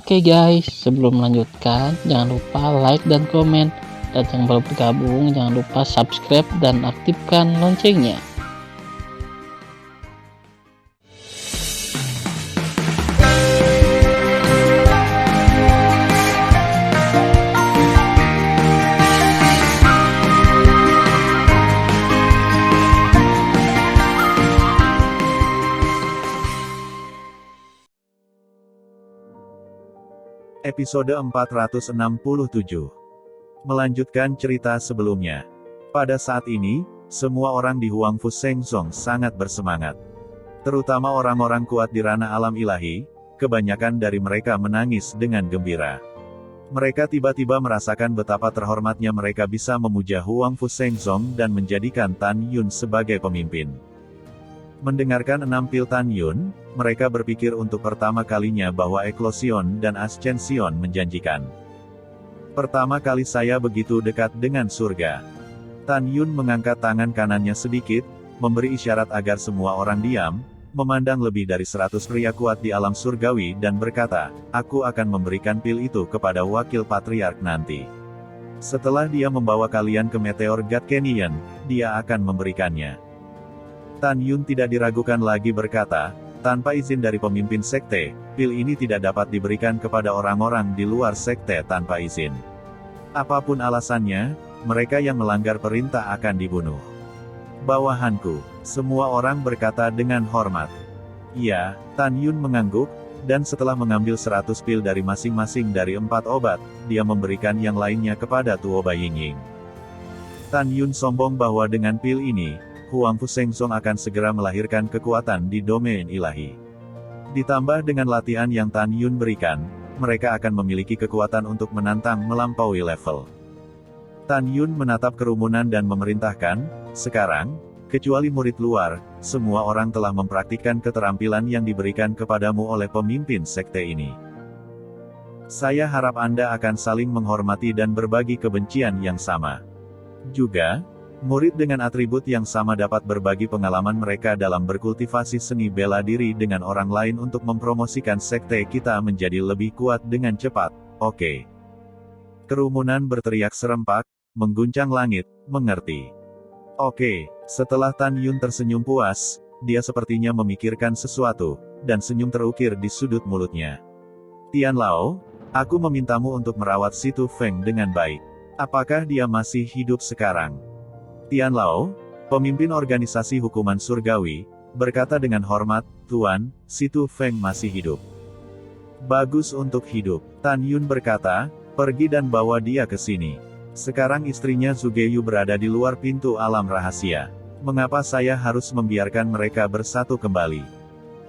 Oke guys, sebelum melanjutkan, jangan lupa like dan komen. Dan yang baru bergabung, jangan lupa subscribe dan aktifkan loncengnya. Episode 467. Melanjutkan cerita sebelumnya. Pada saat ini, semua orang di Huangfu Shengzong sangat bersemangat. Terutama orang-orang kuat di ranah alam ilahi, kebanyakan dari mereka menangis dengan gembira. Mereka tiba-tiba merasakan betapa terhormatnya mereka bisa memuja Huangfu Shengzong dan menjadikan Tan Yun sebagai pemimpin. Mendengarkan 6 pil Tan Yun, mereka berpikir untuk pertama kalinya bahwa Eklosion dan Ascension menjanjikan. Pertama kali saya begitu dekat dengan surga. Tan Yun mengangkat tangan kanannya sedikit, memberi isyarat agar semua orang diam, memandang lebih dari 100 pria kuat di alam surgawi dan berkata, aku akan memberikan pil itu kepada wakil patriark nanti. Setelah dia membawa kalian ke Meteor God Canyon, dia akan memberikannya. Tan Yun tidak diragukan lagi berkata, tanpa izin dari pemimpin sekte, pil ini tidak dapat diberikan kepada orang-orang di luar sekte tanpa izin. Apapun alasannya, mereka yang melanggar perintah akan dibunuh. Bawahanku, semua orang berkata dengan hormat. Ya, Tan Yun mengangguk, dan setelah mengambil 100 pil dari masing-masing dari 4 obat, dia memberikan yang lainnya kepada Tuoba Yingying. Tan Yun sombong bahwa dengan pil ini, Huangfu Shengzong akan segera melahirkan kekuatan di domain ilahi. Ditambah dengan latihan yang Tan Yun berikan, mereka akan memiliki kekuatan untuk menantang melampaui level. Tan Yun menatap kerumunan dan memerintahkan, sekarang, kecuali murid luar, semua orang telah mempraktikkan keterampilan yang diberikan kepadamu oleh pemimpin sekte ini. Saya harap Anda akan saling menghormati dan berbagi kebencian yang sama. Juga, murid dengan atribut yang sama dapat berbagi pengalaman mereka dalam berkultivasi seni bela diri dengan orang lain untuk mempromosikan sekte kita menjadi lebih kuat dengan cepat, oke? Kerumunan berteriak serempak, mengguncang langit, mengerti. Oke, setelah Tan Yun tersenyum puas, dia sepertinya memikirkan sesuatu, dan senyum terukir di sudut mulutnya. Tian Lao, aku memintamu untuk merawat Si Tu Feng dengan baik. Apakah dia masih hidup sekarang? Tian Lao, pemimpin organisasi hukuman surgawi, berkata dengan hormat, Tuan, Si Tu Feng masih hidup. Bagus untuk hidup. Tan Yun berkata, pergi dan bawa dia ke sini. Sekarang istrinya Zugeyu berada di luar pintu alam rahasia. Mengapa saya harus membiarkan mereka bersatu kembali?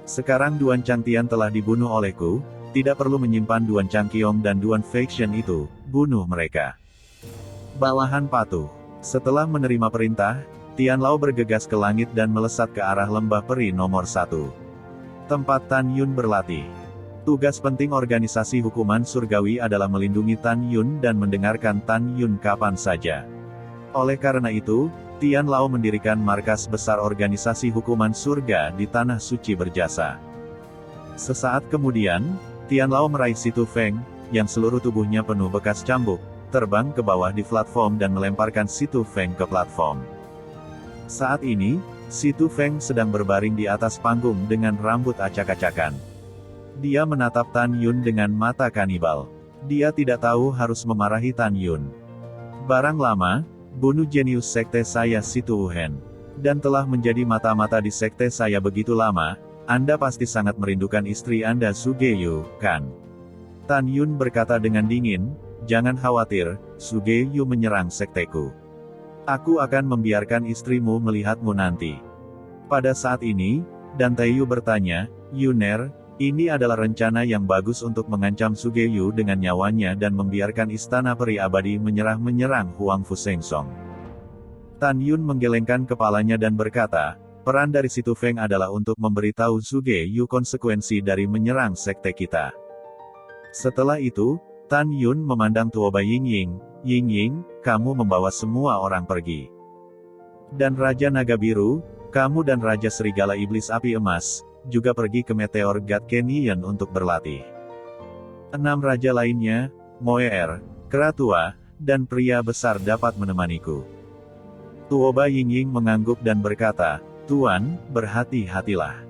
Sekarang Duan Changtian telah dibunuh olehku, tidak perlu menyimpan Duan Changqiong dan Duan Faction itu, bunuh mereka. Bawahan patuh. Setelah menerima perintah, Tian Lao bergegas ke langit dan melesat ke arah lembah peri nomor 1. Tempat Tan Yun berlatih. Tugas penting organisasi hukuman surgawi adalah melindungi Tan Yun dan mendengarkan Tan Yun kapan saja. Oleh karena itu, Tian Lao mendirikan markas besar organisasi hukuman surga di Tanah Suci Berjasa. Sesaat kemudian, Tian Lao meraih Si Tu Feng, yang seluruh tubuhnya penuh bekas cambuk, terbang ke bawah di platform dan melemparkan Si Tu Feng ke platform. Saat ini, Si Tu Feng sedang berbaring di atas panggung dengan rambut acak-acakan. Dia menatap Tan Yun dengan mata kanibal. Dia tidak tahu harus memarahi Tan Yun. Barang lama, bunuh jenius sekte saya Si Tu Wuhen. Dan telah menjadi mata-mata di sekte saya begitu lama, Anda pasti sangat merindukan istri Anda Zugeyu, kan? Tan Yun berkata dengan dingin, jangan khawatir, Zugeyu menyerang sekteku. Aku akan membiarkan istrimu melihatmu nanti. Pada saat ini, Dan Taeyu bertanya, Yuner, ini adalah rencana yang bagus untuk mengancam Zugeyu dengan nyawanya dan membiarkan istana peri abadi menyerang Huangfu Shengzong. Tan Yun menggelengkan kepalanya dan berkata, peran dari Si Tu Feng adalah untuk memberitahu Zugeyu konsekuensi dari menyerang sekte kita. Setelah itu, Tan Yun memandang Tuoba Yingying, Yingying, kamu membawa semua orang pergi. Dan Raja Naga Biru, kamu dan Raja Serigala Iblis Api Emas, juga pergi ke Meteor God Canyon untuk berlatih. 6 raja lainnya, Moer, Keratua, dan pria besar dapat menemaniku. Tuoba Yingying mengangguk dan berkata, Tuan, berhati-hatilah.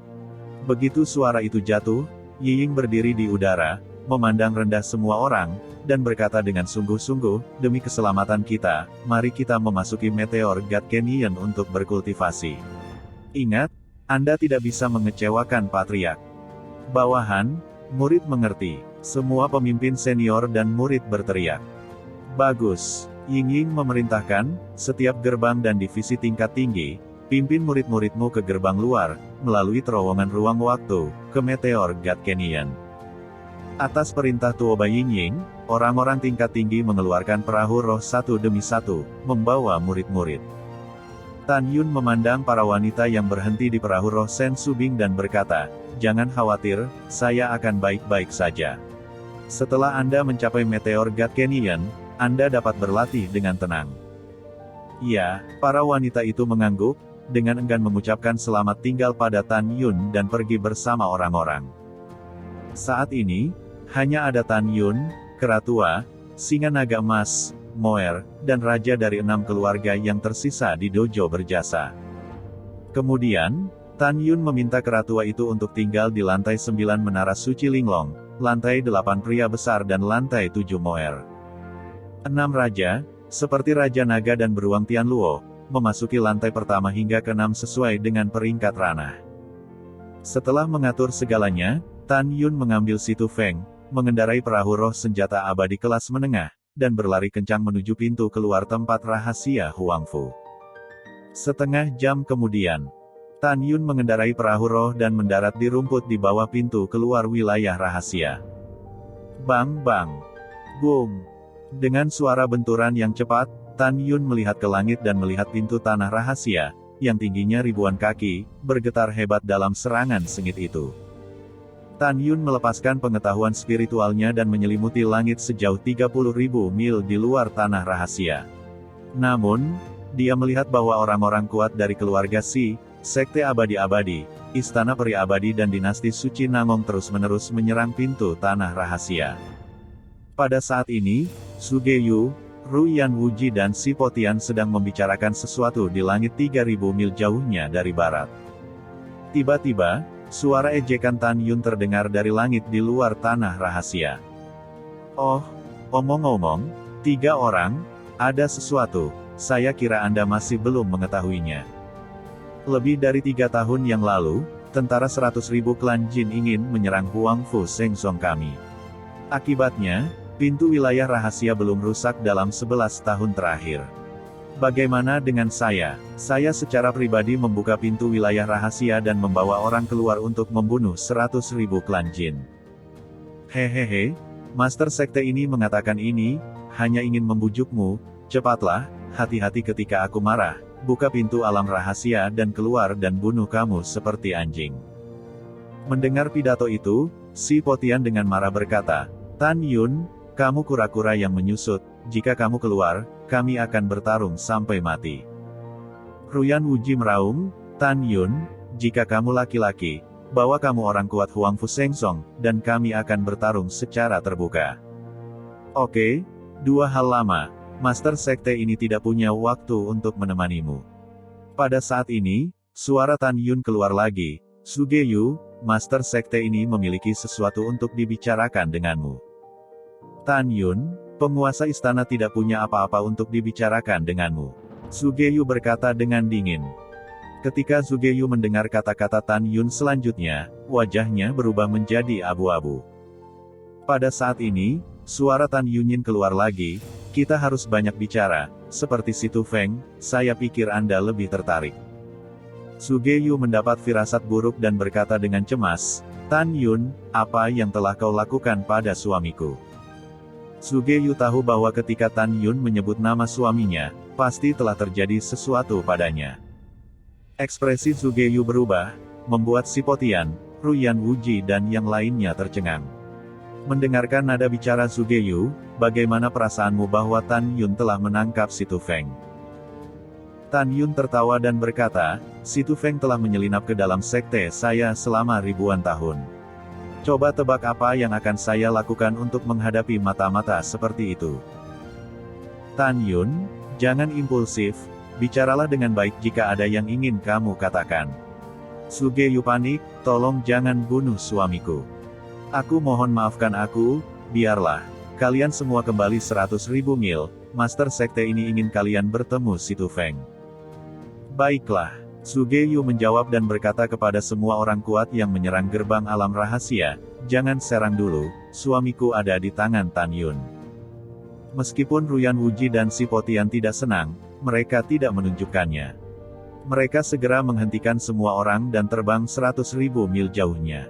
Begitu suara itu jatuh, Yiying berdiri di udara, memandang rendah semua orang, dan berkata dengan sungguh-sungguh, demi keselamatan kita, mari kita memasuki Meteor God Canyon untuk berkultivasi. Ingat, Anda tidak bisa mengecewakan Patriark. Bawahan, murid mengerti. Semua pemimpin senior dan murid berteriak. Bagus. Yingying memerintahkan, setiap gerbang dan divisi tingkat tinggi, pimpin murid-muridmu ke gerbang luar, melalui terowongan ruang waktu, ke Meteor God Canyon. Atas perintah Tuoba Yingying, orang-orang tingkat tinggi mengeluarkan perahu roh satu demi satu, membawa murid-murid. Tan Yun memandang para wanita yang berhenti di perahu roh Sen Subing dan berkata, jangan khawatir, saya akan baik-baik saja. Setelah Anda mencapai Meteor God Canyon, Anda dapat berlatih dengan tenang. Ya, para wanita itu mengangguk, dengan enggan mengucapkan selamat tinggal pada Tan Yun dan pergi bersama orang-orang. Saat ini, hanya ada Tan Yun, Keratua, Singa Naga Emas, Moer, dan Raja dari 6 keluarga yang tersisa di dojo berjasa. Kemudian, Tan Yun meminta Keratua itu untuk tinggal di lantai 9 Menara Suci Linglong, lantai 8 pria besar dan lantai 7 Moer. 6 raja, seperti Raja Naga dan Beruang Tianluo, memasuki lantai pertama hingga ke-6 sesuai dengan peringkat ranah. Setelah mengatur segalanya, Tan Yun mengambil Situ Feng, mengendarai perahu roh senjata abadi kelas menengah, dan berlari kencang menuju pintu keluar tempat rahasia Huangfu. Setengah jam kemudian, Tan Yun mengendarai perahu roh dan mendarat di rumput di bawah pintu keluar wilayah rahasia. Bang bang. Boom. Dengan suara benturan yang cepat, Tan Yun melihat ke langit dan melihat pintu tanah rahasia, yang tingginya ribuan kaki, bergetar hebat dalam serangan sengit itu. Tan Yun melepaskan pengetahuan spiritualnya dan menyelimuti langit sejauh 30.000 mil di luar tanah rahasia. Namun, dia melihat bahwa orang-orang kuat dari keluarga Si, Sekte Abadi-Abadi, Istana Peri Abadi dan Dinasti Suci Nangong terus-menerus menyerang pintu tanah rahasia. Pada saat ini, Su Geyu, Ru Yan Wuji dan Si Potian sedang membicarakan sesuatu di langit 3.000 mil jauhnya dari barat. Tiba-tiba, suara ejekan Tan Yun terdengar dari langit di luar tanah rahasia. Oh, omong-omong, 3 orang, ada sesuatu, saya kira Anda masih belum mengetahuinya. Lebih dari 3 tahun yang lalu, tentara 100.000 klan Jin ingin menyerang Huangfu Sengsong kami. Akibatnya, pintu wilayah rahasia belum rusak dalam 11 tahun terakhir. Bagaimana dengan saya? Saya secara pribadi membuka pintu wilayah rahasia dan membawa orang keluar untuk membunuh 100.000 klan Jin. Hehehe, Master Sekte ini mengatakan ini, hanya ingin membujukmu, cepatlah, hati-hati ketika aku marah, buka pintu alam rahasia dan keluar dan bunuh kamu seperti anjing. Mendengar pidato itu, Si Potian dengan marah berkata, Tan Yun, kamu kura-kura yang menyusut, jika kamu keluar, kami akan bertarung sampai mati. Ruyan Wuji meraung, Tan Yun, jika kamu laki-laki, bawa kamu orang kuat Huangfu Sengsong, dan kami akan bertarung secara terbuka. Oke, 2 hal lama, Master Sekte ini tidak punya waktu untuk menemanimu. Pada saat ini, suara Tan Yun keluar lagi, Su Geyu, Master Sekte ini memiliki sesuatu untuk dibicarakan denganmu. Tan Yun, penguasa istana tidak punya apa-apa untuk dibicarakan denganmu. Su Geyu berkata dengan dingin. Ketika Su Geyu mendengar kata-kata Tan Yun selanjutnya, wajahnya berubah menjadi abu-abu. Pada saat ini, suara Tan Yunin keluar lagi, kita harus banyak bicara, seperti Situ Feng, saya pikir Anda lebih tertarik. Su Geyu mendapat firasat buruk dan berkata dengan cemas, Tan Yun, apa yang telah kau lakukan pada suamiku? Su Geyu tahu bahwa ketika Tan Yun menyebut nama suaminya, pasti telah terjadi sesuatu padanya. Ekspresi Su Geyu berubah, membuat Si Potian, Ruyan Wuji dan yang lainnya tercengang. Mendengarkan nada bicara Su Geyu, bagaimana perasaanmu bahwa Tan Yun telah menangkap Situ Feng? Tan Yun tertawa dan berkata, Situ Feng telah menyelinap ke dalam sekte saya selama ribuan tahun. Coba tebak apa yang akan saya lakukan untuk menghadapi mata-mata seperti itu. Tan Yun, jangan impulsif, bicaralah dengan baik jika ada yang ingin kamu katakan. Suge-yu panik, tolong jangan bunuh suamiku. Aku mohon maafkan aku, biarlah. Kalian semua kembali 100.000 mil, Master Sekte ini ingin kalian bertemu si Tu Feng. Baiklah. Suge-yu menjawab dan berkata kepada semua orang kuat yang menyerang gerbang alam rahasia, jangan serang dulu, suamiku ada di tangan Tan Yun. Meskipun Ruyan Wuji dan Si Potian tidak senang, mereka tidak menunjukkannya. Mereka segera menghentikan semua orang dan terbang 100.000 mil jauhnya.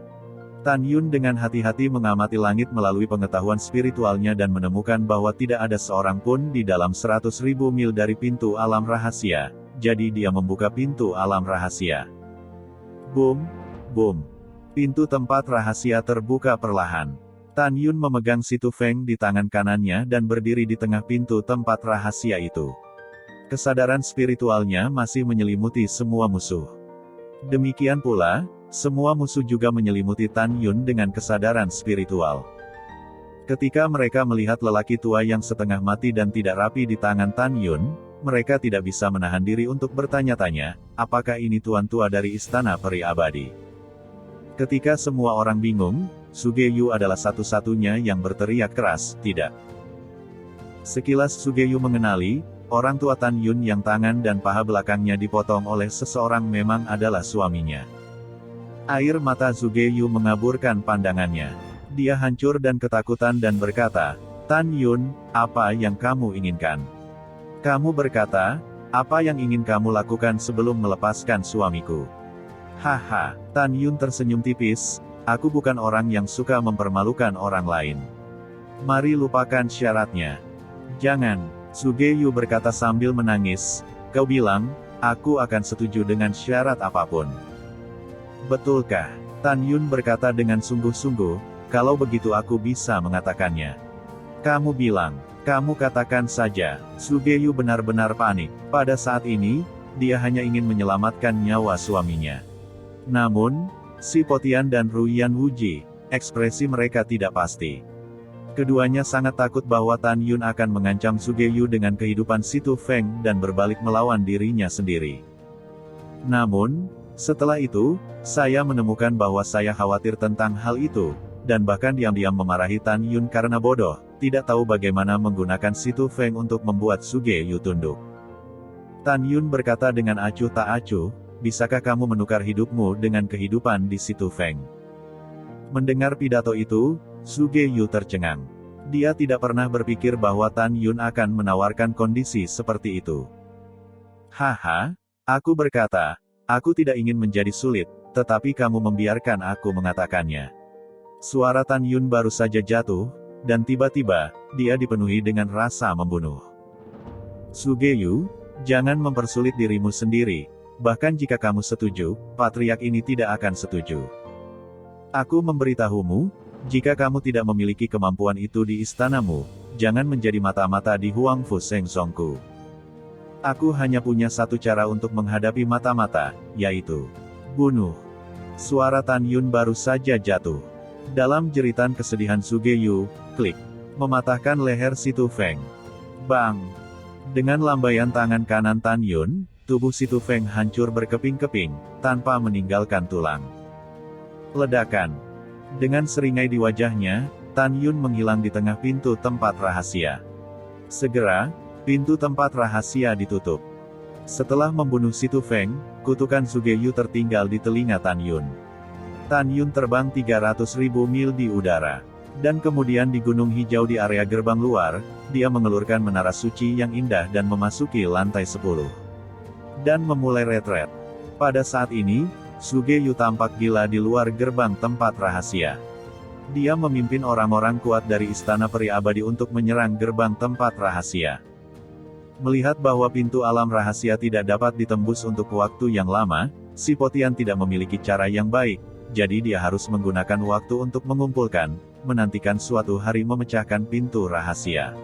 Tan Yun dengan hati-hati mengamati langit melalui pengetahuan spiritualnya dan menemukan bahwa tidak ada seorang pun di dalam 100.000 mil dari pintu alam rahasia. Jadi dia membuka pintu alam rahasia. Boom, boom. Pintu tempat rahasia terbuka perlahan. Tan Yun memegang Si Tu Feng di tangan kanannya dan berdiri di tengah pintu tempat rahasia itu. Kesadaran spiritualnya masih menyelimuti semua musuh. Demikian pula, semua musuh juga menyelimuti Tan Yun dengan kesadaran spiritual. Ketika mereka melihat lelaki tua yang setengah mati dan tidak rapi di tangan Tan Yun, mereka tidak bisa menahan diri untuk bertanya-tanya, apakah ini tuan tua dari Istana Peri Abadi? Ketika semua orang bingung, Suge-yu adalah satu-satunya yang berteriak keras, tidak. Sekilas Suge-yu mengenali, orang tua Tan Yun yang tangan dan paha belakangnya dipotong oleh seseorang memang adalah suaminya. Air mata Suge-yu mengaburkan pandangannya. Dia hancur dan ketakutan dan berkata, Tan Yun, apa yang kamu inginkan? Kamu berkata, apa yang ingin kamu lakukan sebelum melepaskan suamiku? Haha, Tan Yun tersenyum tipis, aku bukan orang yang suka mempermalukan orang lain. Mari lupakan syaratnya. Jangan, Suge-yu berkata sambil menangis, kau bilang, aku akan setuju dengan syarat apapun. Betulkah? Tan Yun berkata dengan sungguh-sungguh, kalau begitu aku bisa mengatakannya. Kamu bilang. Kamu katakan saja. Suge-yu benar-benar panik. Pada saat ini, dia hanya ingin menyelamatkan nyawa suaminya. Namun, Si Potian dan Ruyan Wuji, ekspresi mereka tidak pasti. Keduanya sangat takut bahwa Tan Yun akan mengancam Suge-yu dengan kehidupan Si Tu Feng dan berbalik melawan dirinya sendiri. Namun, setelah itu, saya menemukan bahwa saya khawatir tentang hal itu, dan bahkan diam-diam memarahi Tan Yun karena bodoh, tidak tahu bagaimana menggunakan Si Tu Feng untuk membuat Suge-yu tunduk. Tan Yun berkata dengan acuh tak acuh, bisakah kamu menukar hidupmu dengan kehidupan di Si Tu Feng? Mendengar pidato itu, Suge-yu tercengang. Dia tidak pernah berpikir bahwa Tan Yun akan menawarkan kondisi seperti itu. Haha, aku berkata, aku tidak ingin menjadi sulit, tetapi kamu membiarkan aku mengatakannya. Suara Tan Yun baru saja jatuh, dan tiba-tiba, dia dipenuhi dengan rasa membunuh. Suge-yu, jangan mempersulit dirimu sendiri, bahkan jika kamu setuju, patriark ini tidak akan setuju. Aku memberitahumu, jika kamu tidak memiliki kemampuan itu di istanamu, jangan menjadi mata-mata di Huangfu Sengsongku. Aku hanya punya satu cara untuk menghadapi mata-mata, yaitu bunuh. Suara Tan Yun baru saja jatuh. Dalam jeritan kesedihan Suge-yu, klik, mematahkan leher Si Tu Feng. Bang! Dengan lambaian tangan kanan Tan Yun, tubuh Si Tu Feng hancur berkeping-keping, tanpa meninggalkan tulang. Ledakan. Dengan seringai di wajahnya, Tan Yun menghilang di tengah pintu tempat rahasia. Segera, pintu tempat rahasia ditutup. Setelah membunuh Si Tu Feng, kutukan Suge-yu tertinggal di telinga Tan Yun. Tan Yun terbang 300.000 mil di udara. Dan kemudian di Gunung Hijau di area gerbang luar, dia mengelurkan menara suci yang indah dan memasuki lantai 10. Dan memulai retret. Pada saat ini, Suge-yu tampak gila di luar gerbang tempat rahasia. Dia memimpin orang-orang kuat dari Istana Peri Abadi untuk menyerang gerbang tempat rahasia. Melihat bahwa pintu alam rahasia tidak dapat ditembus untuk waktu yang lama, Si Potian tidak memiliki cara yang baik, jadi dia harus menggunakan waktu untuk mengumpulkan, menantikan suatu hari memecahkan pintu rahasia.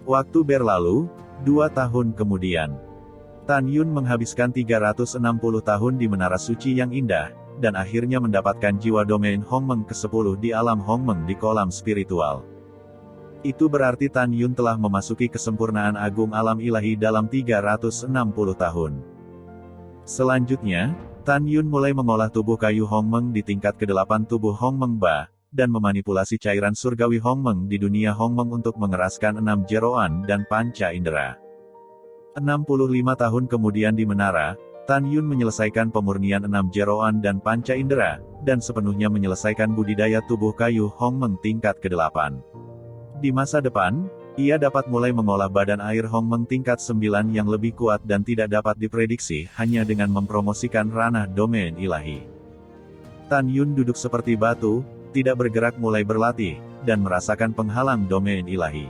Waktu berlalu, 2 tahun kemudian. Tan Yun menghabiskan 360 tahun di Menara Suci yang indah, dan akhirnya mendapatkan jiwa domain Hongmeng ke-10 di alam Hongmeng di kolam spiritual. Itu berarti Tan Yun telah memasuki kesempurnaan agung alam ilahi dalam 360 tahun. Selanjutnya, Tan Yun mulai mengolah tubuh kayu Hongmeng di tingkat ke-8 tubuh Hongmeng Ba, dan memanipulasi cairan surgawi Hongmeng di dunia Hongmeng untuk mengeraskan 6 jeroan dan panca indera. 65 tahun kemudian di menara, Tan Yun menyelesaikan pemurnian 6 jeroan dan panca indera, dan sepenuhnya menyelesaikan budidaya tubuh kayu Hongmeng tingkat ke-8. Di masa depan, ia dapat mulai mengolah badan air Hongmeng tingkat 9 yang lebih kuat dan tidak dapat diprediksi hanya dengan mempromosikan ranah domain ilahi. Tan Yun duduk seperti batu, tidak bergerak mulai berlatih, dan merasakan penghalang domain ilahi.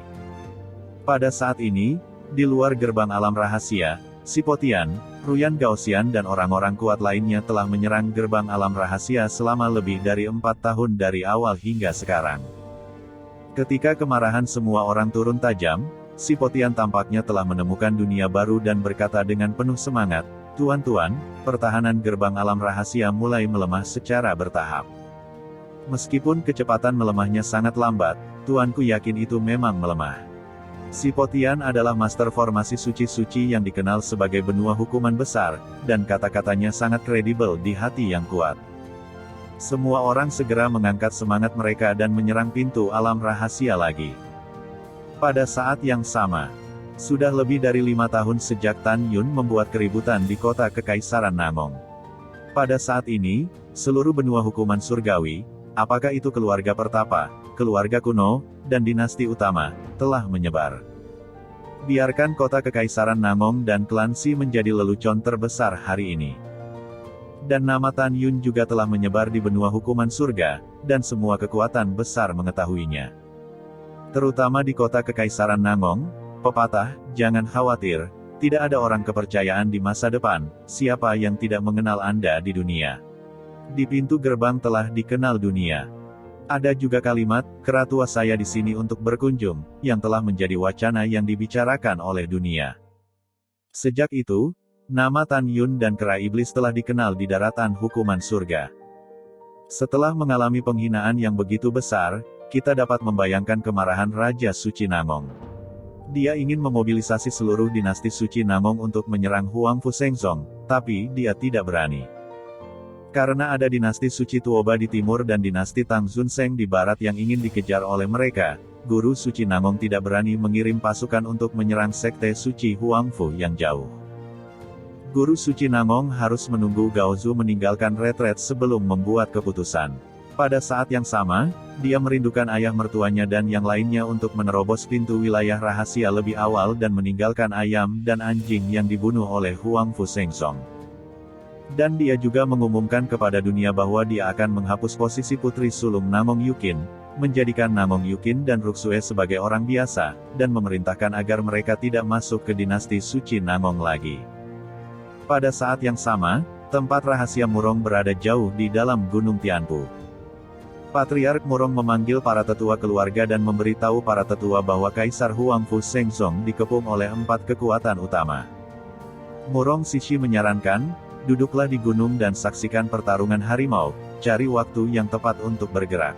Pada saat ini, di luar gerbang alam rahasia, Sipotian, Ruyan Gaoxian dan orang-orang kuat lainnya telah menyerang gerbang alam rahasia selama lebih dari 4 tahun dari awal hingga sekarang. Ketika kemarahan semua orang turun tajam, Sipotian tampaknya telah menemukan dunia baru dan berkata dengan penuh semangat, "Tuan-tuan, pertahanan gerbang alam rahasia mulai melemah secara bertahap. Meskipun kecepatan melemahnya sangat lambat, tuanku yakin itu memang melemah." Sipotian adalah master formasi suci-suci yang dikenal sebagai benua hukuman besar, dan kata-katanya sangat kredibel di hati yang kuat. Semua orang segera mengangkat semangat mereka dan menyerang pintu alam rahasia lagi. Pada saat yang sama, sudah lebih dari 5 tahun sejak Tan Yun membuat keributan di kota Kekaisaran Namong. Pada saat ini, seluruh benua hukuman surgawi, apakah itu keluarga pertapa, keluarga kuno, dan dinasti utama, telah menyebar. Biarkan kota Kekaisaran Namong dan klan Si menjadi lelucon terbesar hari ini. Dan nama Tan Yun juga telah menyebar di benua hukuman surga, dan semua kekuatan besar mengetahuinya. Terutama di kota Kekaisaran Namong, pepatah, "Jangan khawatir, tidak ada orang kepercayaan di masa depan, siapa yang tidak mengenal Anda di dunia. Di pintu gerbang telah dikenal dunia." Ada juga kalimat, "Keratua saya di sini untuk berkunjung," yang telah menjadi wacana yang dibicarakan oleh dunia. Sejak itu, nama Tan Yun dan Kera Iblis telah dikenal di daratan hukuman surga. Setelah mengalami penghinaan yang begitu besar, kita dapat membayangkan kemarahan Raja Suci Namong. Dia ingin memobilisasi seluruh dinasti Suci Namong untuk menyerang Huang Fu Shengzong, tapi dia tidak berani. Karena ada dinasti Suci Tuoba di timur dan dinasti Tang Zunseng di barat yang ingin dikejar oleh mereka, Guru Suci Namong tidak berani mengirim pasukan untuk menyerang Sekte Suci Huangfu yang jauh. Guru Suci Namong harus menunggu Gaozu meninggalkan retret sebelum membuat keputusan. Pada saat yang sama, dia merindukan ayah mertuanya dan yang lainnya untuk menerobos pintu wilayah rahasia lebih awal dan meninggalkan ayam dan anjing yang dibunuh oleh Huang Fu Shengzong. Dan dia juga mengumumkan kepada dunia bahwa dia akan menghapus posisi Putri Sulung Namong Yukin, menjadikan Namong Yukin dan Ruksue sebagai orang biasa, dan memerintahkan agar mereka tidak masuk ke dinasti Suci Namong lagi. Pada saat yang sama, tempat rahasia Murong berada jauh di dalam Gunung Tianpu. Patriark Murong memanggil para tetua keluarga dan memberitahu para tetua bahwa Kaisar Huang Fu Shengzong dikepung oleh 4 kekuatan utama. Murong Sishi menyarankan, "Duduklah di gunung dan saksikan pertarungan harimau, cari waktu yang tepat untuk bergerak."